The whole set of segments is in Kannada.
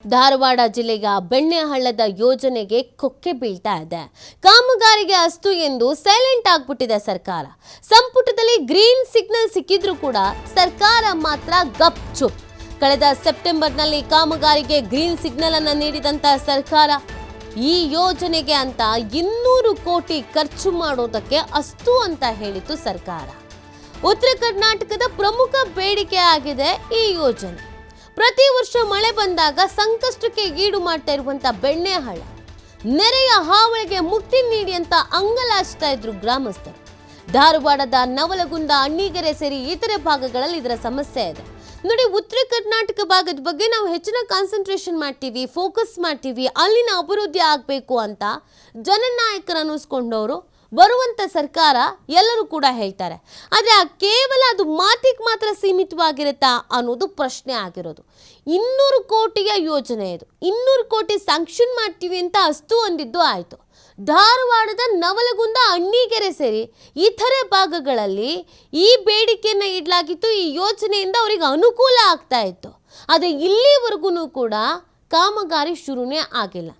ಧಾರವಾಡ ಜಿಲ್ಲೆಯ ಬೆಣ್ಣೆಹಳ್ಳದ ಯೋಜನೆಗೆ ಕೊಕ್ಕೆ ಬೀಳ್ತಾ ಇದೆ. ಕಾಮಗಾರಿಗೆ ಅಸ್ತು ಎಂದು ಸೈಲೆಂಟ್ ಆಗ್ಬಿಟ್ಟಿದೆ ಸರ್ಕಾರ. ಸಂಪುಟದಲ್ಲಿ ಗ್ರೀನ್ ಸಿಗ್ನಲ್ ಸಿಕ್ಕಿದ್ರೂ ಕೂಡ ಸರ್ಕಾರ ಮಾತ್ರ ಗಪ್ ಚುಪ್. ಕಳೆದ ಸೆಪ್ಟೆಂಬರ್ನಲ್ಲಿ ಕಾಮಗಾರಿಗೆ ಗ್ರೀನ್ ಸಿಗ್ನಲ್ ಅನ್ನು ನೀಡಿದಂತ ಸರ್ಕಾರ ಈ ಯೋಜನೆಗೆ ಅಂತ 200 ಕೋಟಿ ಖರ್ಚು ಮಾಡೋದಕ್ಕೆ ಅಸ್ತು ಅಂತ ಹೇಳಿತು ಸರ್ಕಾರ. ಉತ್ತರ ಕರ್ನಾಟಕದ ಪ್ರಮುಖ ಬೇಡಿಕೆ ಆಗಿದೆ ಈ ಯೋಜನೆ. ಪ್ರತಿ ವರ್ಷ ಮಳೆ ಬಂದಾಗ ಸಂಕಷ್ಟಕ್ಕೆ ಈಡು ಮಾಡ್ತಾ ಇರುವಂತ ಬೆಣ್ಣೆಹಳ್ಳ ನೆರೆಯ ಹಾವಳಿಗೆ ಮುಕ್ತಿ ನೀಡಿ ಅಂತ ಅಂಗಲಾಚ್ತಾ ಇದ್ರು ಗ್ರಾಮಸ್ಥರು. ಧಾರವಾಡದ ನವಲಗುಂದ, ಅಣ್ಣಿಗೆರೆ ಸೇರಿ ಇತರೆ ಭಾಗಗಳಲ್ಲಿ ಇದರ ಸಮಸ್ಯೆ ಇದೆ. ನೋಡಿ, ಉತ್ತರ ಕರ್ನಾಟಕ ಭಾಗದ ಬಗ್ಗೆ ನಾವು ಹೆಚ್ಚಿನ ಕಾನ್ಸಂಟ್ರೇಷನ್ ಮಾಡ್ತೀವಿ, ಫೋಕಸ್ ಮಾಡ್ತೀವಿ, ಅಲ್ಲಿನ ಅಭಿವೃದ್ಧಿ ಆಗಬೇಕು ಅಂತ ಜನನಾಯಕರು ಅನ್ನಿಸ್ಕೊಂಡವರು ಬರುವಂತ ಸರ್ಕಾರ ಎಲ್ಲರೂ ಕೂಡ ಹೇಳ್ತಾರೆ. ಆದರೆ ಕೇವಲ ಅದು ಮಾತಿಗೆ ಮಾತ್ರ ಸೀಮಿತವಾಗಿರುತ್ತಾ ಅನ್ನೋದು ಪ್ರಶ್ನೆ ಆಗಿರೋದು. 200 ಕೋಟಿಯ ಯೋಜನೆ ಇದು. 200 ಕೋಟಿ ಸ್ಯಾಂಕ್ಷನ್ ಮಾಡ್ತೀವಿ ಅಂತ ಅಸ್ತು ಅಂದಿದ್ದು ಆಯಿತು. ಧಾರವಾಡದ ನವಲಗುಂದ, ಅಣ್ಣಿಗೆರೆ ಸೇರಿ ಇತರೆ ಭಾಗಗಳಲ್ಲಿ ಈ ಬೇಡಿಕೆಯನ್ನು ಇಡಲಾಗಿತ್ತು. ಈ ಯೋಜನೆಯಿಂದ ಅವರಿಗೆ ಅನುಕೂಲ ಆಗ್ತಾ ಇತ್ತು. ಆದರೆ ಇಲ್ಲಿವರೆಗೂ ಕೂಡ ಕಾಮಗಾರಿ ಶುರುನೇ ಆಗಿಲ್ಲ.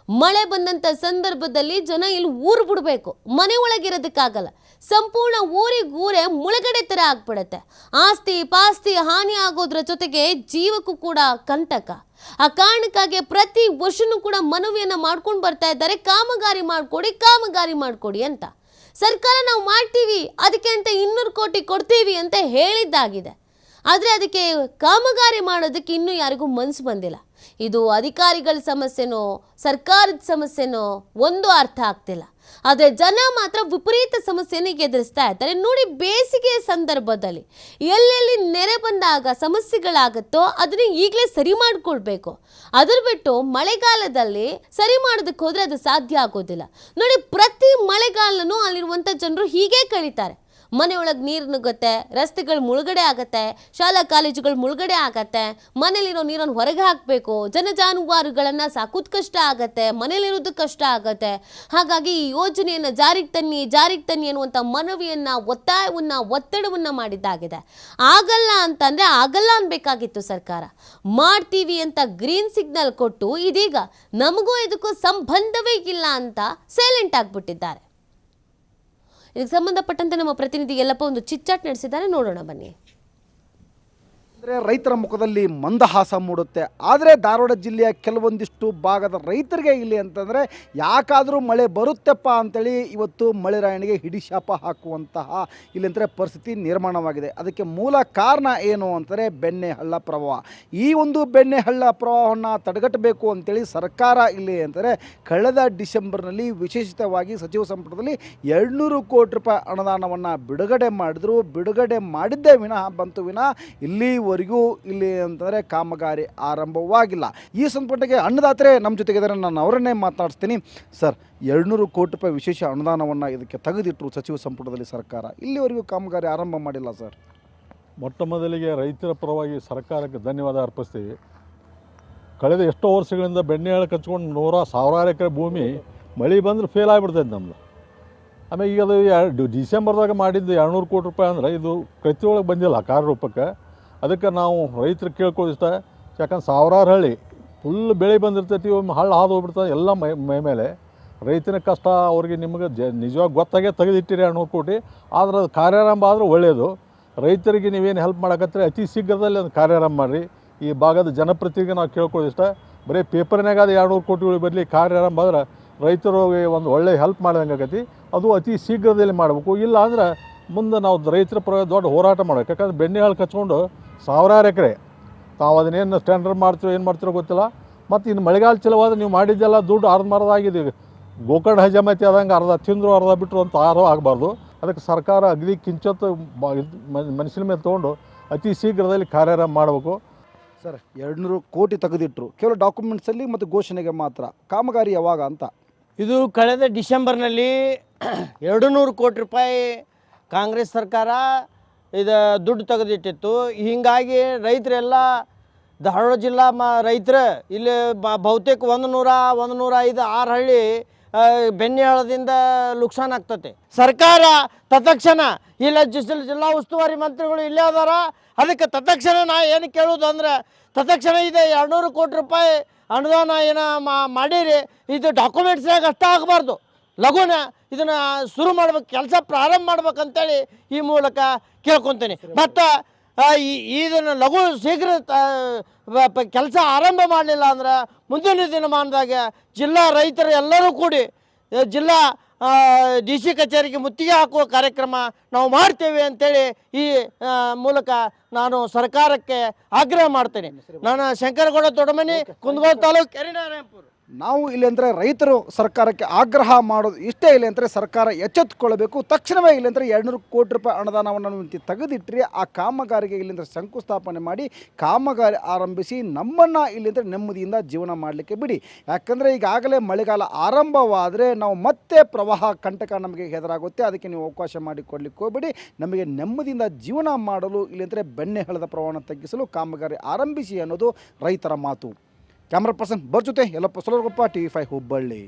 ಮಳೆ ಬಂದಂಥ ಸಂದರ್ಭದಲ್ಲಿ ಜನ ಇಲ್ಲಿ ಊರು ಬಿಡಬೇಕು, ಮನೆ ಒಳಗಿರೋದಕ್ಕಾಗಲ್ಲ. ಸಂಪೂರ್ಣ ಊರಿಗೂರೇ ಮುಳುಗಡೆ ಥರ ಆಗ್ಬಿಡುತ್ತೆ. ಆಸ್ತಿ ಪಾಸ್ತಿ ಹಾನಿ ಆಗೋದ್ರ ಜೊತೆಗೆ ಜೀವಕ್ಕೂ ಕೂಡ ಕಂಟಕ. ಆ ಕಾರಣಕ್ಕಾಗಿ ಪ್ರತಿ ವರ್ಷನೂ ಕೂಡ ಮನವಿಯನ್ನು ಮಾಡ್ಕೊಂಡು ಬರ್ತಾ ಇದ್ದಾರೆ, ಕಾಮಗಾರಿ ಮಾಡಿಕೊಡಿ ಅಂತ. ಸರ್ಕಾರ ನಾವು ಮಾಡ್ತೀವಿ, ಅದಕ್ಕೆ ಅಂತ 200 ಕೋಟಿ ಕೊಡ್ತೀವಿ ಅಂತ ಹೇಳಿದ್ದಾಗಿದೆ. ಆದರೆ ಅದಕ್ಕೆ ಕಾಮಗಾರಿ ಮಾಡೋದಕ್ಕೆ ಇನ್ನೂ ಯಾರಿಗೂ ಮನಸ್ಸು ಬಂದಿಲ್ಲ. ಇದು ಅಧಿಕಾರಿಗಳ ಸಮಸ್ಯೆನೋ ಸರ್ಕಾರದ ಸಮಸ್ಯೆನೋ ಒಂದು ಅರ್ಥ ಆಗ್ತಿಲ್ಲ. ಆದರೆ ಜನ ಮಾತ್ರ ವಿಪರೀತ ಸಮಸ್ಯೆಯನ್ನು ಎದುರಿಸ್ತಾ ಇದ್ದಾರೆ. ನೋಡಿ, ಬೇಸಿಗೆಯ ಸಂದರ್ಭದಲ್ಲಿ ಎಲ್ಲೆಲ್ಲಿ ನೆರೆ ಬಂದಾಗ ಸಮಸ್ಯೆಗಳಾಗುತ್ತೋ ಅದನ್ನ ಈಗಲೇ ಸರಿ ಮಾಡಿಕೊಳ್ಬೇಕು. ಅದ್ರ ಬಿಟ್ಟು ಮಳೆಗಾಲದಲ್ಲಿ ಸರಿ ಮಾಡೋದಕ್ಕೆ ಹೋದರೆ ಅದು ಸಾಧ್ಯ ಆಗೋದಿಲ್ಲ. ನೋಡಿ, ಪ್ರತಿ ಮಳೆಗಾಲನೂ ಅಲ್ಲಿರುವಂಥ ಜನರು ಹೀಗೆ ಕಳೀತಾರೆ. ಮನೆಯೊಳಗೆ ನೀರು ನುಗ್ಗುತ್ತೆ, ರಸ್ತೆಗಳು ಮುಳುಗಡೆ ಆಗತ್ತೆ, ಶಾಲಾ ಕಾಲೇಜುಗಳು ಮುಳುಗಡೆ ಆಗತ್ತೆ, ಮನೇಲಿರೋ ನೀರನ್ನು ಹೊರಗೆ ಹಾಕಬೇಕು, ಜಾನುವಾರುಗಳನ್ನು ಸಾಕೋದು ಕಷ್ಟ ಆಗತ್ತೆ, ಮನೇಲಿರೋದು ಕಷ್ಟ ಆಗತ್ತೆ. ಹಾಗಾಗಿ ಈ ಯೋಜನೆಯನ್ನು ಜಾರಿಗೆ ತನ್ನಿ ಅನ್ನುವಂಥ ಮನವಿಯನ್ನು, ಒತ್ತಡವನ್ನು ಮಾಡಿದ್ದಾಗಿದೆ. ಆಗಲ್ಲ ಅಂತಂದರೆ ಆಗಲ್ಲ ಅನ್ಬೇಕಾಗಿತ್ತು ಸರ್ಕಾರ. ಮಾಡ್ತೀವಿ ಅಂತ ಗ್ರೀನ್ ಸಿಗ್ನಲ್ ಕೊಟ್ಟು ಇದೀಗ ನಮಗೂ ಇದಕ್ಕೂ ಸಂಬಂಧವೇ ಇಲ್ಲ ಅಂತ ಸೈಲೆಂಟ್ ಆಗಿಬಿಟ್ಟಿದ್ದಾರೆ. ಇದಕ್ಕೆ ಸಂಬಂಧಪಟ್ಟಂತೆ ನಮ್ಮ ಪ್ರತಿನಿಧಿ ಯಲ್ಲಪ್ಪ ಒಂದು ಚಿಟ್ಚಾಟ್ ನಡೆಸಿದ್ದಾರೆ, ನೋಡೋಣ ಬನ್ನಿ. ಅಂದರೆ ರೈತರ ಮುಖದಲ್ಲಿ ಮಂದಹಾಸ ಮೂಡುತ್ತೆ. ಆದರೆ ಧಾರವಾಡ ಜಿಲ್ಲೆಯ ಕೆಲವೊಂದಿಷ್ಟು ಭಾಗದ ರೈತರಿಗೆ ಇಲ್ಲಿ ಅಂತಂದರೆ ಯಾಕಾದರೂ ಮಳೆ ಬರುತ್ತೆಪ್ಪ ಅಂತೇಳಿ ಇವತ್ತು ಮಳೆರಾಯನಿಗೆ ಹಿಡಿಶಾಪ ಹಾಕುವಂತಹ ಇಲ್ಲಂದರೆ ಪರಿಸ್ಥಿತಿ ನಿರ್ಮಾಣವಾಗಿದೆ. ಅದಕ್ಕೆ ಮೂಲ ಕಾರಣ ಏನು ಅಂತಾರೆ ಬೆಣ್ಣೆಹಳ್ಳ ಪ್ರವಾಹ. ಈ ಒಂದು ಬೆಣ್ಣೆಹಳ್ಳ ಪ್ರವಾಹವನ್ನು ತಡೆಗಟ್ಟಬೇಕು ಅಂತೇಳಿ ಸರ್ಕಾರ ಇಲ್ಲಿ ಅಂತಾರೆ ಕಳೆದ ಡಿಸೆಂಬರ್ನಲ್ಲಿ ವಿಶೇಷಿತವಾಗಿ ಸಚಿವ ಸಂಪುಟದಲ್ಲಿ 200 ಕೋಟಿ ರೂಪಾಯಿ ಅನುದಾನವನ್ನು ಬಿಡುಗಡೆ ಮಾಡಿದ್ರು. ಬಿಡುಗಡೆ ಮಾಡಿದ್ದೇ ಬಂತು ವಿನಃ ಇಲ್ಲಿ ಅಂತಂದರೆ ಕಾಮಗಾರಿ ಆರಂಭವಾಗಿಲ್ಲ. ಈ ಸಂಪುಟಕ್ಕೆ ಅನ್ನದಾತರೆ ನಮ್ಮ ಜೊತೆಗಿದ್ದಾರೆ, ನಾನು ಅವರನ್ನೇ ಮಾತಾಡಿಸ್ತೀನಿ. ಸರ್, 200 ಕೋಟಿ ರೂಪಾಯಿ ವಿಶೇಷ ಅನುದಾನವನ್ನು ಇದಕ್ಕೆ ತೆಗೆದಿಟ್ಟರು ಸಚಿವ ಸಂಪುಟದಲ್ಲಿ ಸರ್ಕಾರ, ಇಲ್ಲಿವರೆಗೂ ಕಾಮಗಾರಿ ಆರಂಭ ಮಾಡಿಲ್ಲ ಸರ್. ಮೊಟ್ಟ ಮೊದಲಿಗೆ ರೈತರ ಪರವಾಗಿ ಸರ್ಕಾರಕ್ಕೆ ಧನ್ಯವಾದ ಅರ್ಪಿಸ್ತೀವಿ. ಕಳೆದ ಎಷ್ಟೋ ವರ್ಷಗಳಿಂದ ಬೆಣ್ಣೆಹಳ್ಳ ಕಚ್ಕೊಂಡು ಸಾವಿರಾರು ಎಕರೆ ಭೂಮಿ ಮಳೆ ಬಂದ್ರೆ ಫೇಲ್ ಆಗಿಬಿಡ್ತೈತೆ ನಮ್ಮದು. ಆಮೇಲೆ ಈಗ ಅದು ಡಿಸೆಂಬರ್ದಾಗ ಮಾಡಿದ್ದು 200 ಕೋಟಿ ರೂಪಾಯಿ ಅಂದರೆ ಇದು ಕೃತಿಯೊಳಗೆ ಬಂದಿಲ್ಲ ಕಾರ್ಯರೂಪಕ್ಕೆ. ಅದಕ್ಕೆ ನಾವು ರೈತರು ಕೇಳ್ಕೊಳ್ಳಿಸ್ತಾ, ಯಾಕಂದ್ರೆ ಸಾವಿರಾರು ಹಳ್ಳಿ ಫುಲ್ ಬೆಳೆ ಬಂದಿರ್ತೈತಿ, ಒಮ್ಮೆ ಹಳ್ಳ ಹಾದು ಹೋಗ್ಬಿಡ್ತದೆ ಎಲ್ಲ ಮೈ ಮೇಲೆ. ರೈತನ ಕಷ್ಟ ಅವ್ರಿಗೆ ನಿಮಗೆ ನಿಜವಾಗಿ ಗೊತ್ತಾಗೇ ತೆಗೆದಿಟ್ಟಿರಿ 200 ಕೋಟಿ. ಆದರೆ ಅದು ಕಾರ್ಯಾರಂಭ ಆದರೂ ಒಳ್ಳೆಯದು. ರೈತರಿಗೆ ನೀವೇನು ಹೆಲ್ಪ್ ಮಾಡಕತ್ತೀರಿ ಅತಿ ಶೀಘ್ರದಲ್ಲಿ ಅದು ಕಾರ್ಯಾರಂಭ ಮಾಡಿರಿ. ಈ ಭಾಗದ ಜನಪ್ರತಿನಿಧಿಗೆ ನಾವು ಕೇಳ್ಕೊಳ್ಳಿಸ್ತಾ, ಬರೀ ಪೇಪರ್ನಾಗ ಅದು 200 ಕೋಟಿಗಳು ಬರಲಿ, ಕಾರ್ಯಾರಂಭ ಆದ್ರೆ ರೈತರಿಗೆ ಒಂದು ಒಳ್ಳೆಯ ಹೆಲ್ಪ್ ಮಾಡ್ದಂಗೆ ಆಗತಿ. ಅದು ಅತಿ ಶೀಘ್ರದಲ್ಲಿ ಮಾಡಬೇಕು. ಇಲ್ಲ ಅಂದ್ರೆ ಮುಂದೆ ನಾವು ರೈತರ ಪರವಾಗಿ ದೊಡ್ಡ ಹೋರಾಟ ಮಾಡಬೇಕು. ಯಾಕಂದ್ರೆ ಬೆಣ್ಣೆಹಳ್ಳ ಕಚ್ಕೊಂಡು ಸಾವಿರಾರು ಎಕರೆ ತಾವು ಅದನ್ನೇನು ಸ್ಟ್ಯಾಂಡರ್ಡ್ ಮಾಡ್ತೀರೋ ಏನು ಮಾಡ್ತಿರೋ ಗೊತ್ತಿಲ್ಲ. ಮತ್ತು ಇನ್ನು ಮಳೆಗಾಲ ಚಲವಾದ್ರೆ ನೀವು ಮಾಡಿದ್ದೆಲ್ಲ ದುಡ್ಡು ಅರ್ಧಂಬರ್ಧಾಗಿದೆ. ಗೋಕರ್ಣ ಹಜಾಮತಿ ಆದಂಗೆ ಅರ್ಧ ತಿಂದರು ಅರ್ಧ ಬಿಟ್ಟರು ಅಂತ ಯಾರೂ ಆಗಬಾರ್ದು. ಅದಕ್ಕೆ ಸರ್ಕಾರ ಅಗದಿ ಕಿಂಚತ್ತು ಮನುಷ್ಯನ ಮೇಲೆ ತೊಗೊಂಡು ಅತಿ ಶೀಘ್ರದಲ್ಲಿ ಕಾರ್ಯಾರಂಭ ಮಾಡಬೇಕು. ಸರ್, 200 ಕೋಟಿ ತೆಗೆದಿಟ್ಟರು ಕೇವಲ ಡಾಕ್ಯುಮೆಂಟ್ಸಲ್ಲಿ ಮತ್ತು ಘೋಷಣೆಗೆ ಮಾತ್ರ. ಕಾಮಗಾರಿ ಯಾವಾಗ ಅಂತ? ಇದು ಕಳೆದ ಡಿಸೆಂಬರ್ನಲ್ಲಿ 200 ಕೋಟಿ ರೂಪಾಯಿ ಕಾಂಗ್ರೆಸ್ ಸರ್ಕಾರ ಇದು ದುಡ್ಡು ತೆಗೆದಿಟ್ಟಿತ್ತು. ಹೀಗಾಗಿ ರೈತರೆಲ್ಲ ಧಾರವಾಡ ಜಿಲ್ಲಾ ರೈತರು ಇಲ್ಲಿ ಬಹುತೇಕ 105, 6 ಹಳ್ಳಿ ಬೆನ್ನೆಳದಿಂದ ನುಕ್ಸಾನ್ ಆಗ್ತತೆ. ಸರ್ಕಾರ ತತ್ಕ್ಷಣ ಇಲ್ಲ ಜಿಲ್ಲಾ ಉಸ್ತುವಾರಿ ಮಂತ್ರಿಗಳು ಇಲ್ಲೇ ಅದಾರ, ಅದಕ್ಕೆ ತತ್ಕ್ಷಣ ನಾ ಏನು ಕೇಳೋದು ಅಂದ್ರೆ ತತ್ಕ್ಷಣ ಇದೆ 200 ಕೋಟಿ ರೂಪಾಯಿ ಅನುದಾನ ಏನೋ ಮಾಡಿರಿ, ಇದು ಡಾಕ್ಯುಮೆಂಟ್ಸ್ನಾಗ ಅಷ್ಟೇ ಆಗಬಾರ್ದು, ಲಘುನ ಇದನ್ನು ಶುರು ಮಾಡ್ಬೇಕು, ಕೆಲಸ ಪ್ರಾರಂಭ ಮಾಡ್ಬೇಕಂತೇಳಿ ಈ ಮೂಲಕ ಕೇಳ್ಕೊತೀನಿ. ಮತ್ತು ಇದನ್ನು ಲಘು ಶೀಘ್ರ ಕೆಲಸ ಆರಂಭ ಮಾಡಲಿಲ್ಲ ಅಂದ್ರೆ ಮುಂದಿನ ದಿನಮಾನದಾಗ ಜಿಲ್ಲಾ ರೈತರು ಎಲ್ಲರೂ ಕೂಡಿ ಜಿಲ್ಲಾ DC ಕಚೇರಿಗೆ ಮುತ್ತಿಗೆ ಹಾಕುವ ಕಾರ್ಯಕ್ರಮ ನಾವು ಮಾಡ್ತೇವೆ ಅಂತೇಳಿ ಈ ಮೂಲಕ ನಾನು ಸರ್ಕಾರಕ್ಕೆ ಆಗ್ರಹ ಮಾಡ್ತೇನೆ. ನಾನು ಶಂಕರಗೌಡ ದೊಡ್ಡಮನಿ, ಕುಂದಗೋಳ ತಾಲೂಕು, ಕೆರಿನಾರಾಯಣಪುರ. ನಾವು ಇಲ್ಲಿ ಅಂದರೆ ರೈತರು ಸರ್ಕಾರಕ್ಕೆ ಆಗ್ರಹ ಮಾಡೋದು ಇಷ್ಟೇ. ಇಲ್ಲ ಅಂದರೆ ಸರ್ಕಾರ ಎಚ್ಚೆತ್ತುಕೊಳ್ಳಬೇಕು, ತಕ್ಷಣವೇ ಇಲ್ಲ ಅಂದರೆ 200 ಕೋಟಿ ರೂಪಾಯಿ ಅನುದಾನವನ್ನು ತೆಗೆದಿಟ್ಟರೆ ಆ ಕಾಮಗಾರಿಗೆ ಇಲ್ಲಿಂದ ಶಂಕುಸ್ಥಾಪನೆ ಮಾಡಿ ಕಾಮಗಾರಿ ಆರಂಭಿಸಿ ನಮ್ಮನ್ನು ಇಲ್ಲಿಂದ ನೆಮ್ಮದಿಯಿಂದ ಜೀವನ ಮಾಡಲಿಕ್ಕೆ ಬಿಡಿ. ಯಾಕಂದರೆ ಈಗಾಗಲೇ ಮಳೆಗಾಲ ಆರಂಭವಾದರೆ ನಾವು ಮತ್ತೆ ಪ್ರವಾಹ ಕಂಟಕ ನಮಗೆ ಎದುರಾಗುತ್ತೆ. ಅದಕ್ಕೆ ನೀವು ಅವಕಾಶ ಮಾಡಿಕೊಡ್ಲಿಕ್ಕೆ ಹೋಗಬೇಡಿ. ನಮಗೆ ನೆಮ್ಮದಿಯಿಂದ ಜೀವನ ಮಾಡಲು ಇಲ್ಲಿಂದರೆ ಬೆಣ್ಣೆ ಹಳ್ಳದ ಪ್ರಮಾಣ ತಗ್ಗಿಸಲು ಕಾಮಗಾರಿ ಆರಂಭಿಸಿ ಅನ್ನೋದು ರೈತರ ಮಾತು. ಕ್ಯಾಮ್ರಾ ಪರ್ಸನ್ ಬರ್ ಜೊತೆ ಯಲ್ಲಪ್ಪ ಸೊಲರ್ಗೊಪ್ಪ, TV5 ಹುಬ್ಬಳ್ಳಿ.